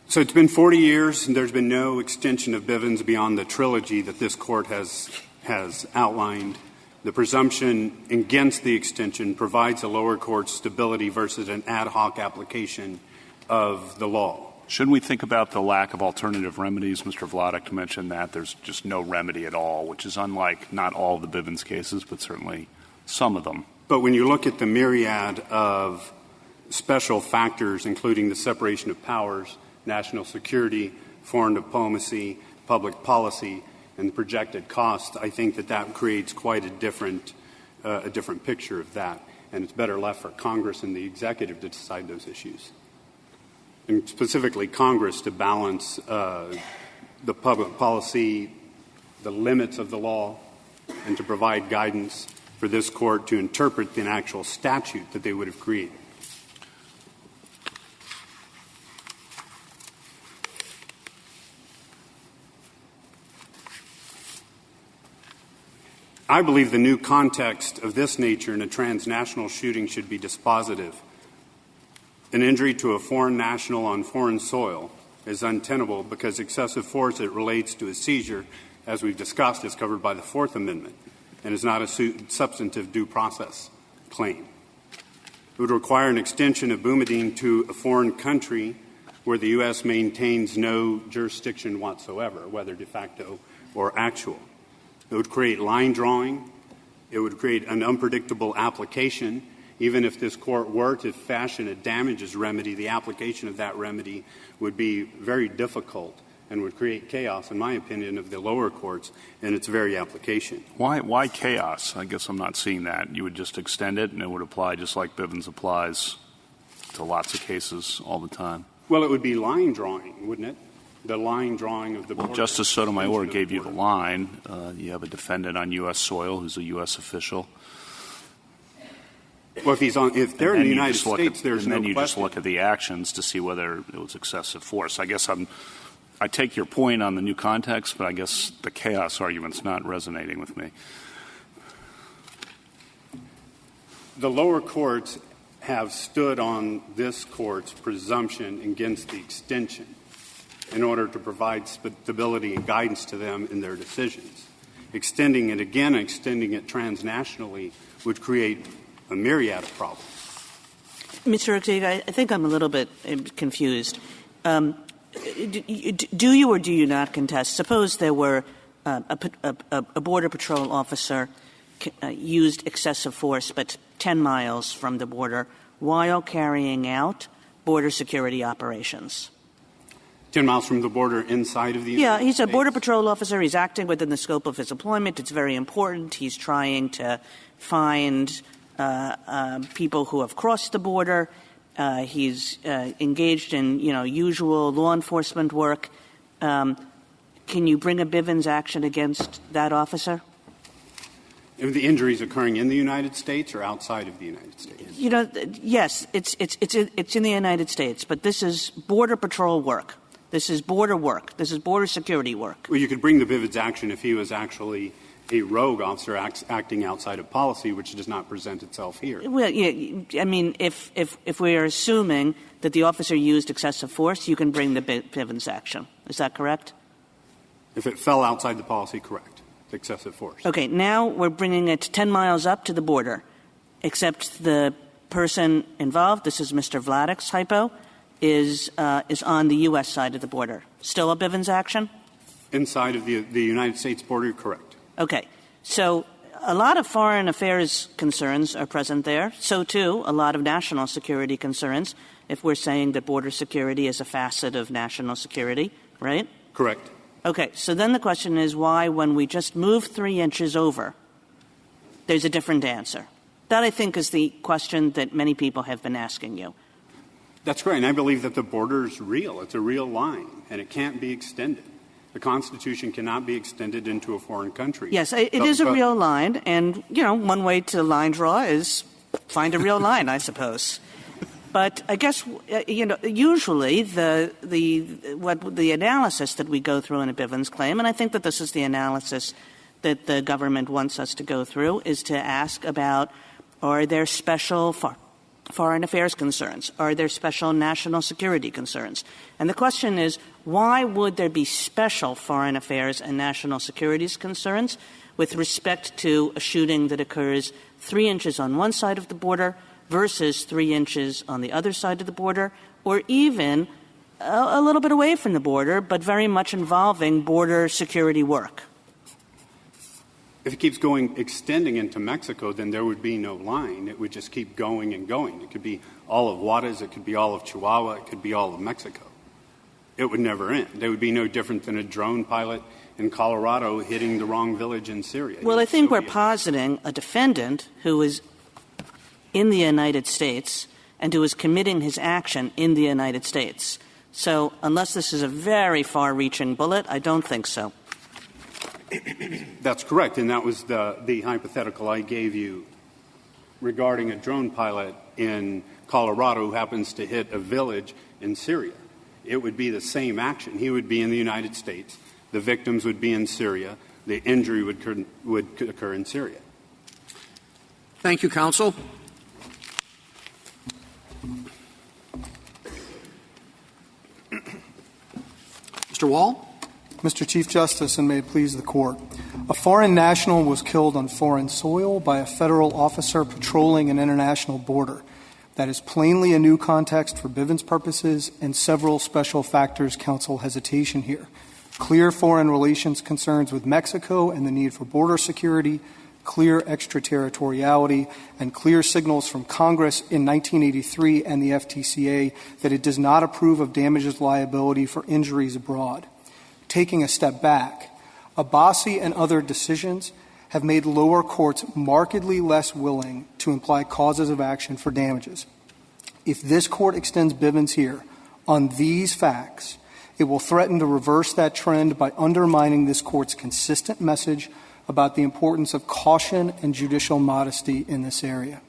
So it's been 40 years, and there's been no extension of Bivens beyond the trilogy that this Court has outlined. The presumption against the extension provides a lower court's stability versus an ad hoc application of the law. Shouldn't we think about the lack of alternative remedies? Mr. Vladek mentioned that there's just no remedy at all, which is unlike not all of the Bivens cases, but certainly some of them. But when you look at the myriad of special factors, including the separation of powers, national security, foreign diplomacy, public policy, and the projected cost, I think that creates quite a different picture of that. And it's better left for Congress and the executive to decide those issues. And specifically Congress to balance the public policy, the limits of the law, and to provide guidance for this Court to interpret the actual statute that they would have created. I believe the new context of this nature in a transnational shooting should be dispositive. An injury to a foreign national on foreign soil is untenable because excessive force that relates to a seizure, as we've discussed, is covered by the Fourth Amendment and is not a substantive due process claim. It would require an extension of Boumediene to a foreign country where the U.S. maintains no jurisdiction whatsoever, whether de facto or actual. It would create line drawing. It would create an unpredictable application. Even if this Court were to fashion a damages remedy, the application of that remedy would be very difficult and would create chaos, in my opinion, of the lower courts in its very application. Why chaos? I guess I'm not seeing that. You would just extend it and it would apply just like Bivens applies to lots of cases all the time. Well, it would be line drawing, wouldn't it? The line drawing of the border. Well, Justice Sotomayor gave you the line. You have a defendant on U.S. soil who's a U.S. official. Well, if they're in the United States, there's no question. And then you just look at the actions to see whether it was excessive force. I guess I take your point on the new context, but I guess the chaos argument's not resonating with me. The lower courts have stood on this Court's presumption against the extension in order to provide stability and guidance to them in their decisions. Extending it again, extending it transnationally, would create a myriad of problems. Mr. Octavia, I think I'm a little bit confused. Do you or do you not contest? Suppose there were a Border Patrol officer used excessive force but 10 miles from the border while carrying out border security operations. 10 miles from the border inside of the United States? Yeah, he's a Border Patrol officer. He's acting within the scope of his employment. It's very important. He's trying to find people who have crossed the border. He's engaged in, usual law enforcement work. Can you bring a Bivens action against that officer? Are the injuries occurring in the United States or outside of the United States? Yes, it's in the United States, but this is Border Patrol work. This is border work. This is border security work. Well, you could bring the Bivens action if he was actually a rogue officer acting outside of policy, which does not present itself here. Well, yeah, I mean, if we are assuming that the officer used excessive force, you can bring the Bivens action. Is that correct? If it fell outside the policy, correct. Excessive force. Okay, now we're bringing it 10 miles up to the border, except the person involved, this is Mr. Vladek's hypo, is on the U.S. side of the border. Still a Bivens action? Inside of the United States border, correct. Okay. So a lot of foreign affairs concerns are present there. So, too, a lot of national security concerns, if we're saying that border security is a facet of national security, right? Correct. Okay. So then the question is why, when we just move 3 inches over, there's a different answer. That, I think, is the question that many people have been asking you. That's correct. And I believe that the border is real. It's a real line, and it can't be extended. The Constitution cannot be extended into a foreign country. Yes, it is a real line, and, one way to line draw is find a real line, I suppose. But I guess, usually the analysis that we go through in a Bivens claim, and I think that this is the analysis that the government wants us to go through, is to ask about, are there special foreign affairs concerns? Are there special national security concerns? And the question is, why would there be special foreign affairs and national security concerns with respect to a shooting that occurs 3 inches on one side of the border versus 3 inches on the other side of the border, or even a little bit away from the border, but very much involving border security work? If it keeps extending into Mexico, then there would be no line. It would just keep going and going. It could be all of Juarez. It could be all of Chihuahua. It could be all of Mexico. It would never end. It would be no different than a drone pilot in Colorado hitting the wrong village in Syria. Well, I think we're positing a defendant who is in the United States and who is committing his action in the United States. So unless this is a very far-reaching bullet, I don't think so. That's correct, and that was the hypothetical I gave you regarding a drone pilot in Colorado who happens to hit a village in Syria. It would be the same action. He would be in the United States. The victims would be in Syria. The injury would occur in Syria. Thank you, counsel. Mr. Wall? Mr. Chief Justice, and may it please the Court, a foreign national was killed on foreign soil by a federal officer patrolling an international border. That is plainly a new context for Bivens purposes, and several special factors counsel hesitation here. Clear foreign relations concerns with Mexico and the need for border security, clear extraterritoriality, and clear signals from Congress in 1983 and the FTCA that it does not approve of damages liability for injuries abroad. Taking a step back, Abbasi and other decisions have made lower courts markedly less willing to imply causes of action for damages. If this Court extends Bivens here on these facts, it will threaten to reverse that trend by undermining this Court's consistent message about the importance of caution and judicial modesty in this area.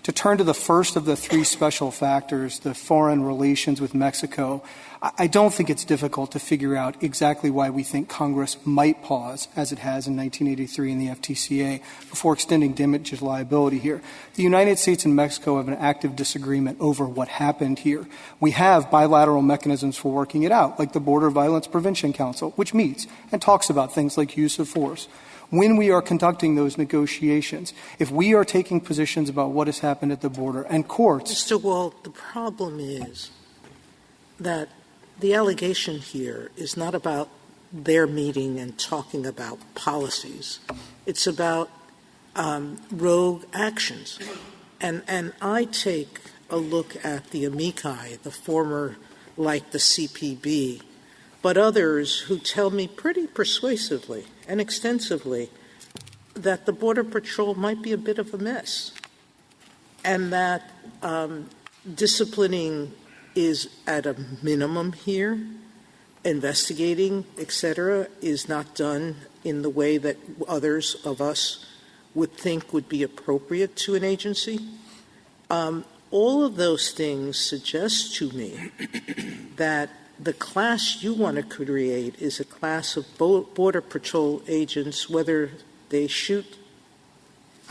To turn to the first of the three special factors, the foreign relations with Mexico, I don't think it's difficult to figure out exactly why we think Congress might pause, as it has in 1983 in the FTCA, before extending damages liability here. The United States and Mexico have an active disagreement over what happened here. We have bilateral mechanisms for working it out, like the Border Violence Prevention Council, which meets and talks about things like use of force. When we are conducting those negotiations, if we are taking positions about what has happened at the border, and courts— Mr. Walt, the problem is that the allegation here is not about their meeting and talking about policies. It's about rogue actions. And I take a look at the amici, the former, like the CPB, but others who tell me pretty persuasively and extensively that the Border Patrol might be a bit of a mess, and that disciplining is at a minimum here. Investigating, et cetera, is not done in the way that others of us would think would be appropriate to an agency. All of those things suggest to me that the class you want to create is a class of Border Patrol agents, whether they shoot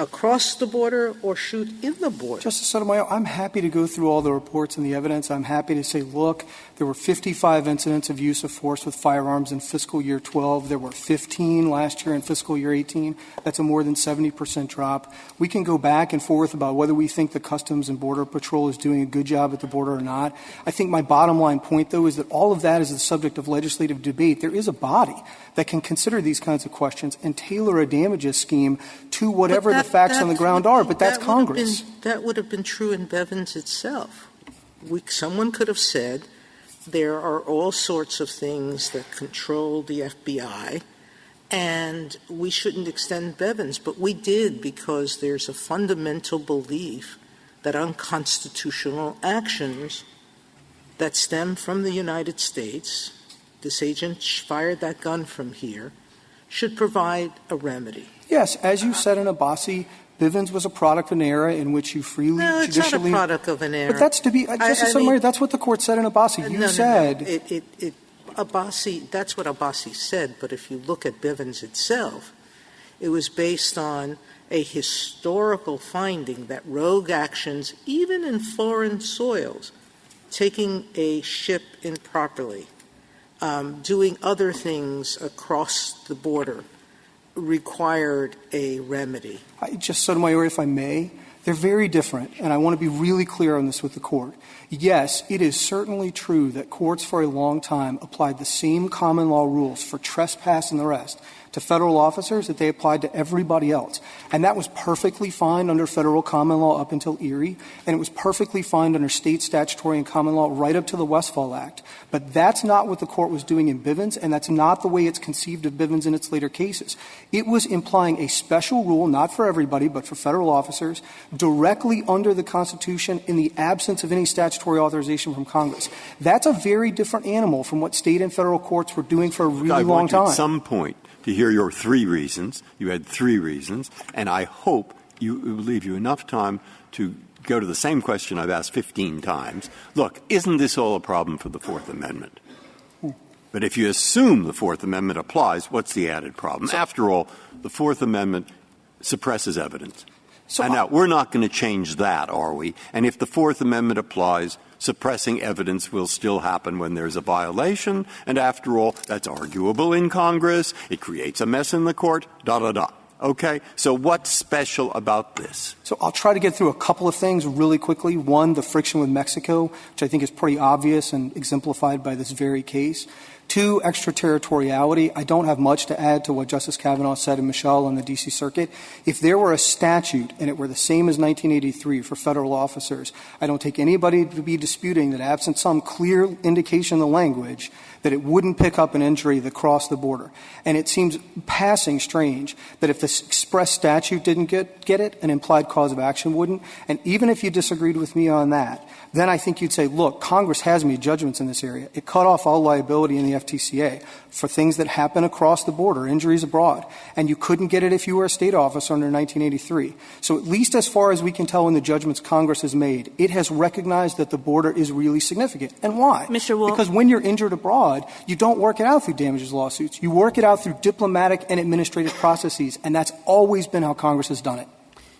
across the border or shoot in the border. Justice Sotomayor, I'm happy to go through all the reports and the evidence. I'm happy to say, look, there were 55 incidents of use of force with firearms in fiscal year 12. There were 15 last year in fiscal year 18. That's a more than 70% drop. We can go back and forth about whether we think the Customs and Border Patrol is doing a good job at the border or not. I think my bottom line point, though, is that all of that is the subject of legislative debate. There is a body that can consider these kinds of questions and tailor a damages scheme to whatever the facts on the ground are, but that's Congress. That would have been true in Bivens itself. Someone could have said there are all sorts of things that control the FBI, and we shouldn't extend Bivens, but we did because there's a fundamental belief that unconstitutional actions that stem from the United States, this agent fired that gun from here, should provide a remedy. Yes, as you said in Abbasi, Bivens was a product of an era in which you freely No, it's judicially. not a product of an era. But that's to be Justice Sotomayor. That's what the court said in Abbasi. You said Abbasi. That's what Abbasi said. But if you look at Bivens itself, it was based on a historical finding that rogue actions, even in foreign soils, taking a ship improperly, doing other things across the border, required a remedy. Just Sotomayor, if I may, they're very different, and I want to be really clear on this with the court. Yes, it is certainly true that courts for a long time applied the same common law rules for trespass and the rest to federal officers that they applied to everybody else. And that was perfectly fine under federal common law up until Erie, and it was perfectly fine under state statutory and common law right up to the Westfall Act. But that's not what the court was doing in Bivens, and that's not the way it's conceived of Bivens in its later cases. It was implying a special rule, not for everybody, but for federal officers, directly under the Constitution in the absence of any statutory authorization from Congress. That's a very different animal from what state and federal courts were doing for a really long time. At some point to hear your three reasons. You had three reasons, and I hope it will leave you enough time to go to the same question I've asked 15 times. Look, isn't this all a problem for the Fourth Amendment? But if you assume the Fourth Amendment applies, what's the added problem? After all, the Fourth Amendment suppresses evidence. And now, we're not going to change that, are we? And if the Fourth Amendment applies, suppressing evidence will still happen when there's a violation. And after all, that's arguable in Congress. It creates a mess in the court, da-da-da. Okay? So what's special about this? So I'll try to get through a couple of things really quickly. One, the friction with Mexico, which I think is pretty obvious and exemplified by this very case. Two, extraterritoriality. I don't have much to add to what Justice Kavanaugh said in Michel on the D.C. Circuit. If there were a statute and it were the same as 1983 for federal officers, I don't take anybody to be disputing that absent some clear indication in the language that it wouldn't pick up an injury that crossed the border. And it seems passing strange that if this express statute didn't get it, an implied cause of action wouldn't. And even if you disagreed with me on that, then I think you'd say, look, Congress has made judgments in this area. It cut off all liability in the FTCA for things that happen across the border, injuries abroad. And you couldn't get it if you were a state officer under 1983. So at least as far as we can tell in the judgments Congress has made, it has recognized that the border is really significant. And why? Mr. Wolf. Because when you're injured abroad, you don't work it out through damages lawsuits. You work it out through diplomatic and administrative processes. And that's always been how Congress has done it.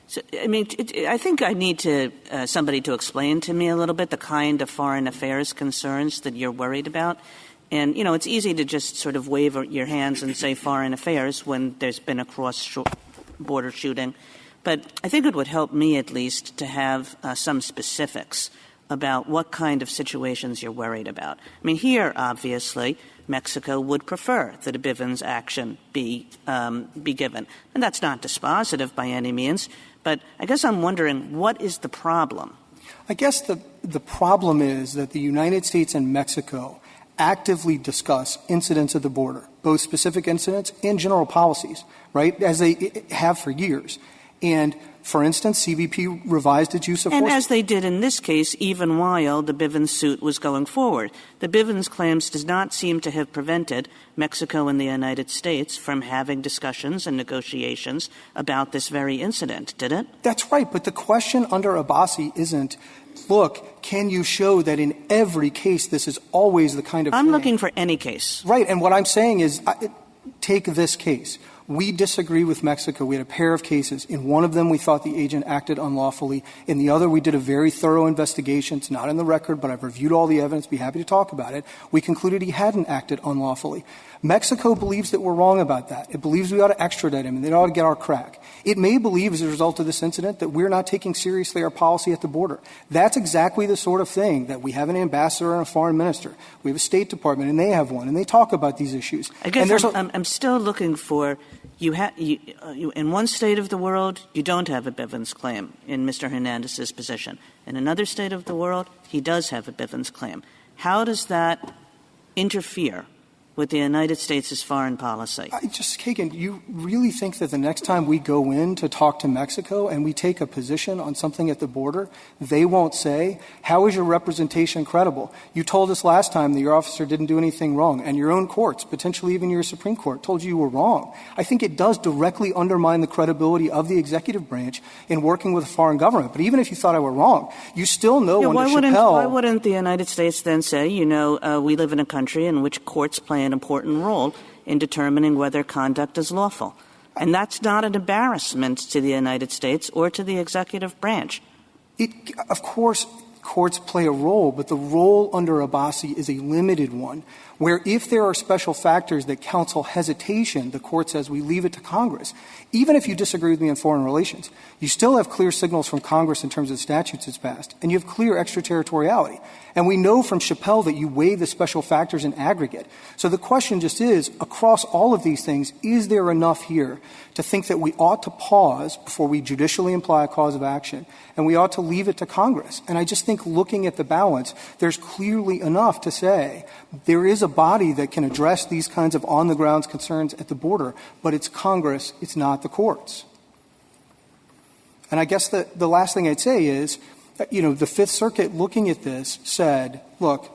So, I mean, I think I need to somebody to explain to me a little bit the kind of foreign affairs concerns that you're worried about. And, you know, it's easy to just sort of wave your hands and say foreign affairs when there's been a cross-border shooting. But I think it would help me at least to have some specifics about what kind of situations you're worried about. I mean, here, obviously, Mexico would prefer that a Bivens action be given. And that's not dispositive by any means. But I guess I'm wondering, what is the problem? I guess the problem is that the United States and Mexico actively discuss incidents at the border, both specific incidents and general policies, right, as they have for years. And For instance, CBP revised its use of force. And as they did in this case, even while the Bivens suit was going forward. The Bivens claims does not seem to have prevented Mexico and the United States from having discussions and negotiations about this very incident, did it? That's right, but the question under Abbasi isn't, look, can you show that in every case this is always the kind of I'm thing? looking for any case. Right, and what I'm saying is, take this case. We disagree with Mexico. We had a pair of cases. In one of them, we thought the agent acted unlawfully. In the other, we did a very thorough investigation. It's not in the record, but I've reviewed all the evidence. Be happy to talk about it. We concluded he hadn't acted unlawfully. Mexico believes that we're wrong about that. It believes we ought to extradite him and they ought to get our crack. It may believe as a result of this incident that we're not taking seriously our policy at the border. That's exactly the sort of thing that we have an ambassador and a foreign minister. We have a State Department, and they have one, and they talk about these issues. I guess I'm still looking for you in one state of the world, you don't have a Bivens claim in Mr. Hernandez's position. In another state of the world, he does have a Bivens claim. How does that interfere with the United States' foreign policy? Justice Kagan, you really think that the next time we go in to talk to Mexico and we take a position on something at the border, they won't say, how is your representation credible? You told us last time that your officer didn't do anything wrong, and your own courts, potentially even your Supreme Court, told you were wrong. I think it does directly undermine the credibility of the executive branch in working with a foreign government. But even if you thought I were wrong, you still know under Chappelle. Why wouldn't the United States then say, we live in a country in which courts play an important role in determining whether conduct is lawful? And that's not an embarrassment to the United States or to the executive branch. Of course, courts play a role, but the role under Abbasi is a limited one, where if there are special factors that counsel hesitation, the court says we leave it to Congress. Even if you disagree with me on foreign relations, you still have clear signals from Congress in terms of the statutes it's passed, and you have clear extraterritoriality. And we know from Chappelle that you weigh the special factors in aggregate. So the question just is, across all of these things, is there enough here to think that we ought to pause before we judicially imply a cause of action, and we ought to leave it to Congress? And I just think looking at the balance, there's clearly enough to say there is a body that can address these kinds of on-the-ground concerns at the border, but it's Congress, it's not the courts. And I guess the last thing I'd say is, the Fifth Circuit looking at this said, look,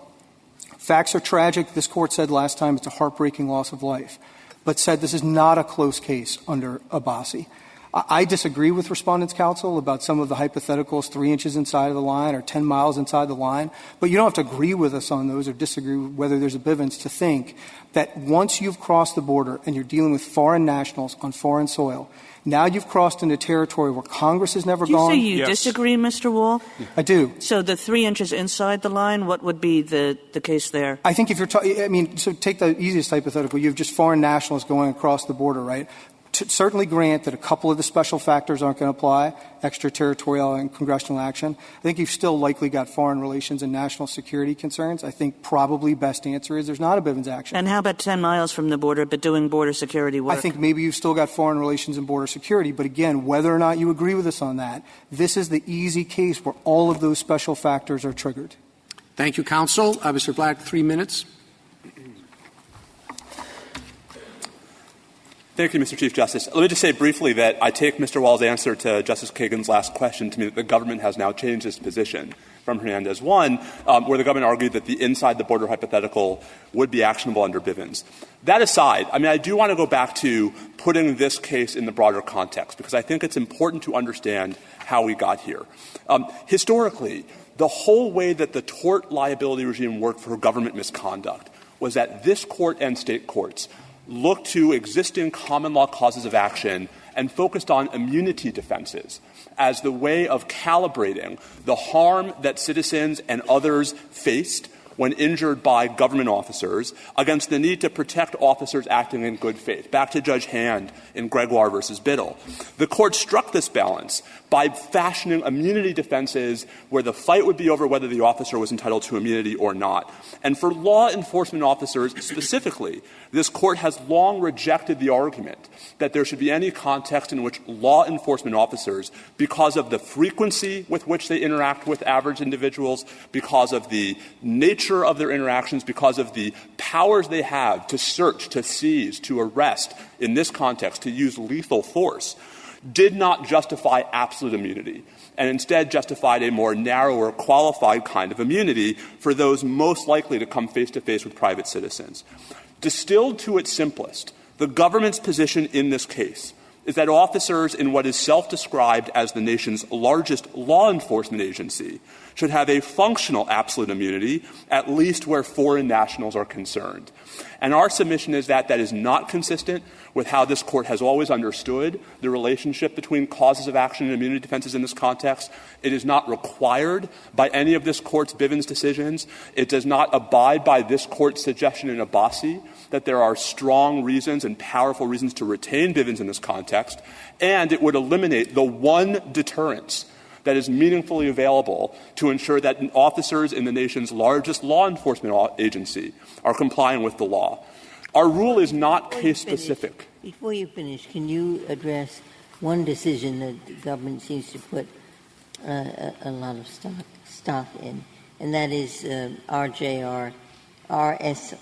facts are tragic. This court said last time it's a heartbreaking loss of life, but said this is not a close case under Abbasi. I disagree with Respondents' Counsel about some of the hypotheticals 3 inches inside of the line or 10 miles inside the line, but you don't have to agree with us on those or disagree with whether there's a Bivens to think that once you've crossed the border and you're dealing with foreign nationals on foreign soil, now you've crossed into territory where Congress has never gone. Do you say you disagree, Mr. Wall? I do. So the 3 inches inside the line, what would be the case there? I think if you're so take the easiest hypothetical. You have just foreign nationals going across the border, right? To certainly grant that a couple of the special factors aren't going to apply, extraterritorial and congressional action. I think you've still likely got foreign relations and national security concerns. I think probably best answer is there's not a Bivens action. And how about 10 miles from the border but doing border security work? I think maybe you've still got foreign relations and border security. But again, whether or not you agree with us on that, this is the easy case where all of those special factors are triggered. Thank you, counsel. Mr. Black, 3 minutes. Thank you, Mr. Chief Justice. Let me just say briefly that I take Mr. Wall's answer to Justice Kagan's last question to mean that the government has now changed its position from Hernandez 1, where the government argued that the inside-the-border hypothetical would be actionable under Bivens. That aside, I do want to go back to putting this case in the broader context, because I think it's important to understand how we got here. Historically, the whole way that the tort liability regime worked for government misconduct was that this court and state courts looked to existing common law causes of action and focused on immunity defenses as the way of calibrating the harm that citizens and others faced when injured by government officers against the need to protect officers acting in good faith. Back to Judge Hand in Gregoire versus Biddle. The court struck this balance by fashioning immunity defenses where the fight would be over whether the officer was entitled to immunity or not. And for law enforcement officers specifically, this court has long rejected the argument that there should be any context in which law enforcement officers, because of the frequency with which they interact with average individuals, because of the nature of their interactions, because of the powers they have to search, to seize, to arrest, in this context, to use lethal force, did not justify absolute immunity, and instead justified a more narrower, qualified kind of immunity for those most likely to come face-to-face with private citizens. Distilled to its simplest, the government's position in this case is that officers in what is self-described as the nation's largest law enforcement agency should have a functional absolute immunity, at least where foreign nationals are concerned. And our submission is that that is not consistent with how this Court has always understood the relationship between causes of action and immunity defenses in this context. It is not required by any of this Court's Bivens decisions. It does not abide by this Court's suggestion in Abbasi that there are strong reasons and powerful reasons to retain Bivens in this context, and it would eliminate the one deterrence that is meaningfully available to ensure that officers in the nation's largest law enforcement agency are complying with the law. Our rule is not case-specific. Before you finish, can you address one decision that the government seems to put a lot of stock in, and that is RJR, RS,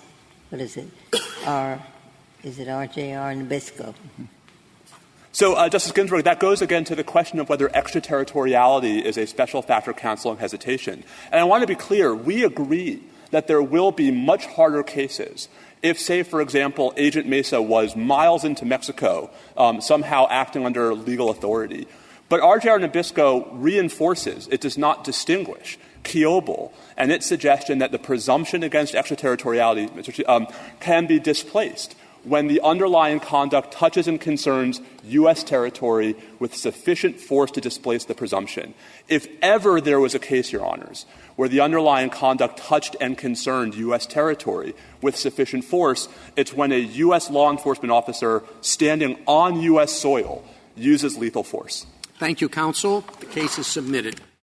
what is it? Is it RJR Nabisco? So, Justice Ginsburg, that goes again to the question of whether extraterritoriality is a special factor counseling hesitation. And I want to be clear, we agree that there will be much harder cases if, say, for example, Agent Mesa was miles into Mexico, somehow acting under legal authority. But RJR Nabisco reinforces, it does not distinguish, Kiobel and its suggestion that the presumption against extraterritoriality can be displaced when the underlying conduct touches and concerns U.S. territory with sufficient force to displace the presumption. If ever there was a case, Your Honors, where the underlying conduct touched and concerned U.S. territory with sufficient force, it's when a U.S. law enforcement officer standing on U.S. soil uses lethal force. Thank you, counsel. The case is submitted.